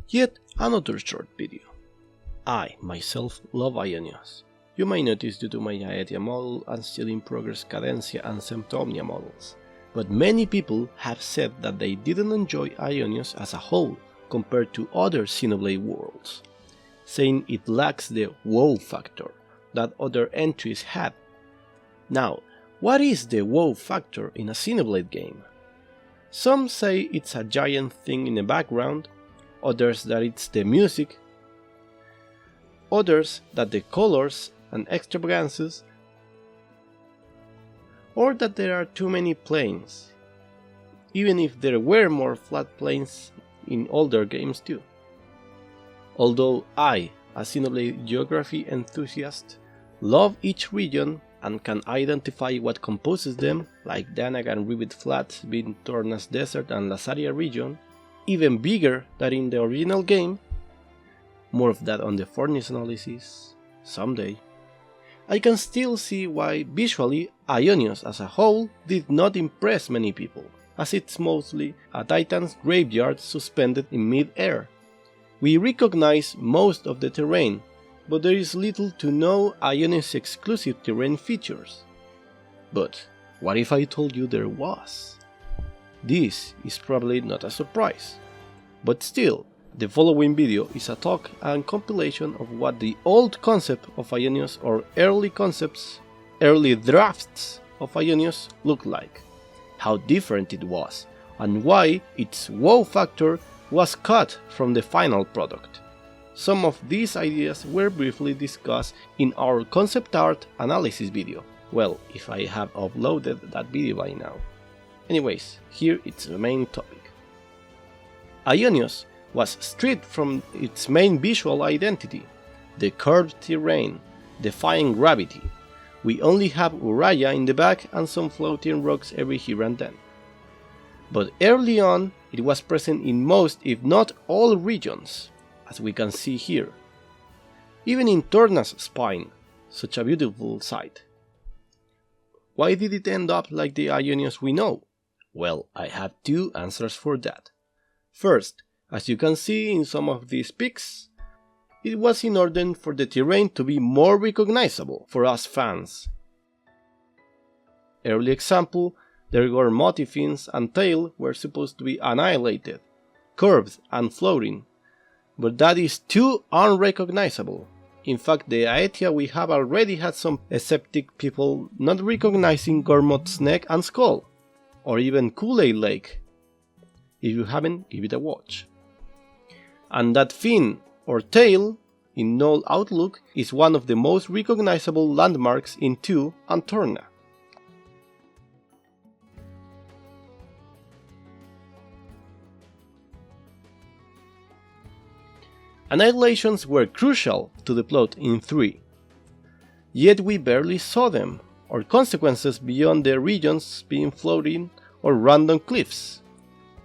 Yet another short video. I, myself, love Aionios. You may notice due to my Aetia model and still in progress Cadencia and Symptomnia models, but many people have said that they didn't enjoy Aionios as a whole compared to other Xenoblade worlds, saying it lacks the wow factor that other entries had. Now, what is the wow factor in a Xenoblade game? Some say it's a giant thing in the background, others that it's the music, others that the colors and extravagances, or that there are too many planes, even if there were more flat planes in older games too. Although I, a Xenoblade geography enthusiast, love each region and can identify what composes them, like Danag and Rivet Flats being Torna's Desert and Lazaria region, even bigger than in the original game. More of that on the Fornis analysis someday. I can still see why visually Aionios as a whole did not impress many people, as it's mostly a Titan's graveyard suspended in mid-air. We recognize most of the terrain, but there is little to no Aionios exclusive terrain features. But what if I told you there was? This is probably not a surprise, but still, the following video is a talk and compilation of what the old concept of Aionios or early drafts of Aionios looked like, how different it was, and why its wow factor was cut from the final product. Some of these ideas were briefly discussed in our concept art analysis video. Well, if I have uploaded that video by now. Anyways, here it's the main topic. Aionios was stripped from its main visual identity, the curved terrain, defying gravity. We only have Uraya in the back and some floating rocks every here and then. But early on, it was present in most, if not all regions, as we can see here. Even in Torna's spine, such a beautiful sight. Why did it end up like the Aionios we know? Well, I have two answers for that. First, as you can see in some of these pics, it was in order for the terrain to be more recognizable for us fans. Early example, their Gormoti fins and tail were supposed to be annihilated, curved and floating, but that is too unrecognizable. In fact, the Aetia we have already had some skeptic people not recognizing Gormot's neck and skull, or even Kool-Aid Lake. If you haven't, give it a watch. And that fin or tail in Null Outlook is one of the most recognizable landmarks in 2 and Torna. Annihilations were crucial to the plot in 3, yet we barely saw them, or consequences beyond the regions being floating or random cliffs.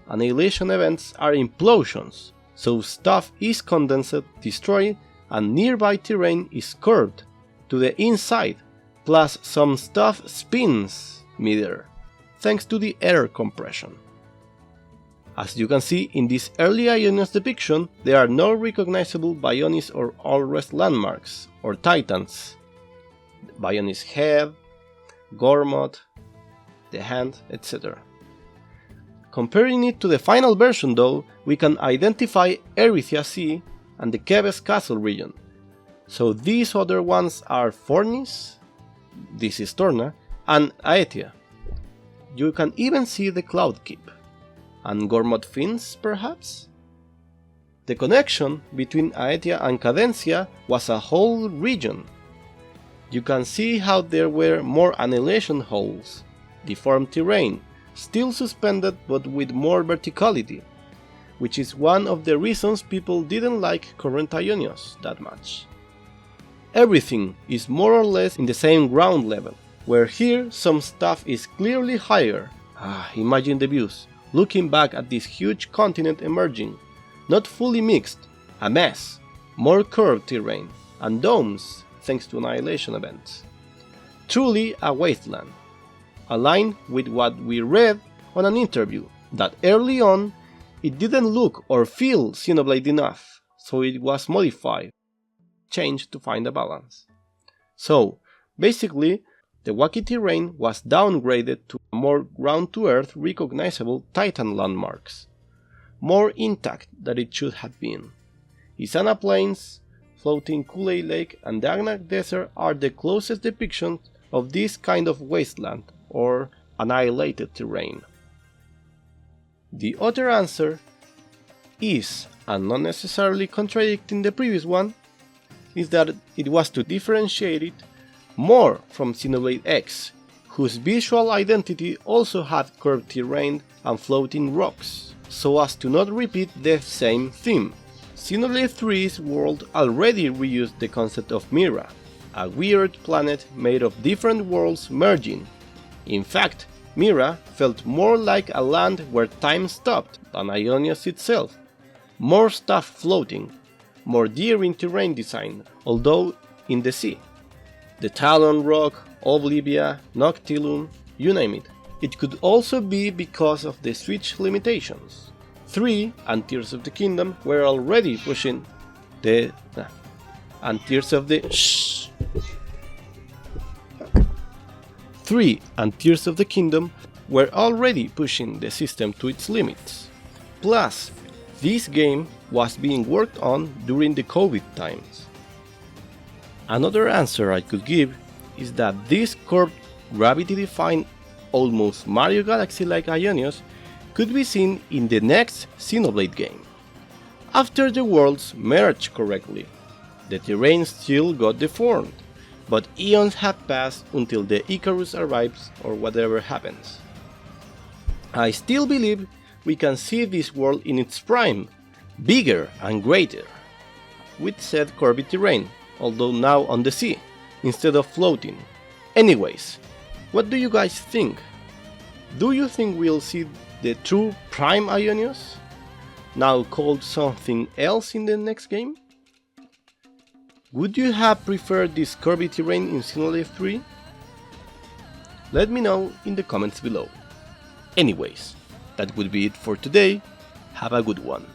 Annihilation events are implosions, so stuff is condensed, destroyed, and nearby terrain is curved to the inside, plus some stuff spins midair, thanks to the air compression. As you can see in this early Aionios depiction, there are no recognizable Bionis or all-rest landmarks, or titans. Bionis' head, Gormot, the hand, etc. Comparing it to the final version though, we can identify Erythia Sea and the Kebes Castle region. So these other ones are Fornis, this is Torna, and Aetia. You can even see the Cloud Keep. And Gormot fins, perhaps? The connection between Aetia and Cadencia was a whole region. You can see how there were more annihilation holes, deformed terrain, still suspended but with more verticality, which is one of the reasons people didn't like current Aionios that much. Everything is more or less in the same ground level, where here some stuff is clearly higher. Imagine the views. Looking back at this huge continent emerging, not fully mixed, a mess, more curved terrain, and domes thanks to annihilation events. Truly a wasteland, aligned with what we read on an interview, that early on it didn't look or feel Xenoblade enough, so it was modified, changed to find a balance. So, basically, the wacky terrain was downgraded to more ground-to-earth recognizable Titan landmarks, more intact than it should have been. Isana Plains, Floating Kulei Lake and Dagnak Desert are the closest depictions of this kind of wasteland or annihilated terrain. The other answer is, and not necessarily contradicting the previous one, is that it was to differentiate it more from Xenoblade X, whose visual identity also had curved terrain and floating rocks, so as to not repeat the same theme. Xenoblade 3's world already reused the concept of Mira, a weird planet made of different worlds merging. In fact, Mira felt more like a land where time stopped than Aionios itself. More stuff floating, more daring terrain design, although in the sea. The Talon Rock, Oblivia, Noctilum, you name it. It could also be because of the Switch limitations. 3 and Tears of the Kingdom were already pushing the... and Tears of the... 3 and Tears of the Kingdom were already pushing the system to its limits. Plus, this game was being worked on during the COVID times. Another answer I could give is that this curved, gravity-defined, almost Mario Galaxy-like Aionios could be seen in the next Xenoblade game. After the worlds merged correctly, the terrain still got deformed, but eons have passed until the Icarus arrives or whatever happens. I still believe we can see this world in its prime, bigger and greater, with said curvy terrain, although now on the sea, instead of floating. Anyways, what do you guys think? Do you think we'll see the true prime Aionios, now called something else in the next game? Would you have preferred this curvy terrain in Xenoblade 3? Let me know in the comments below. Anyways, that would be it for today. Have a good one.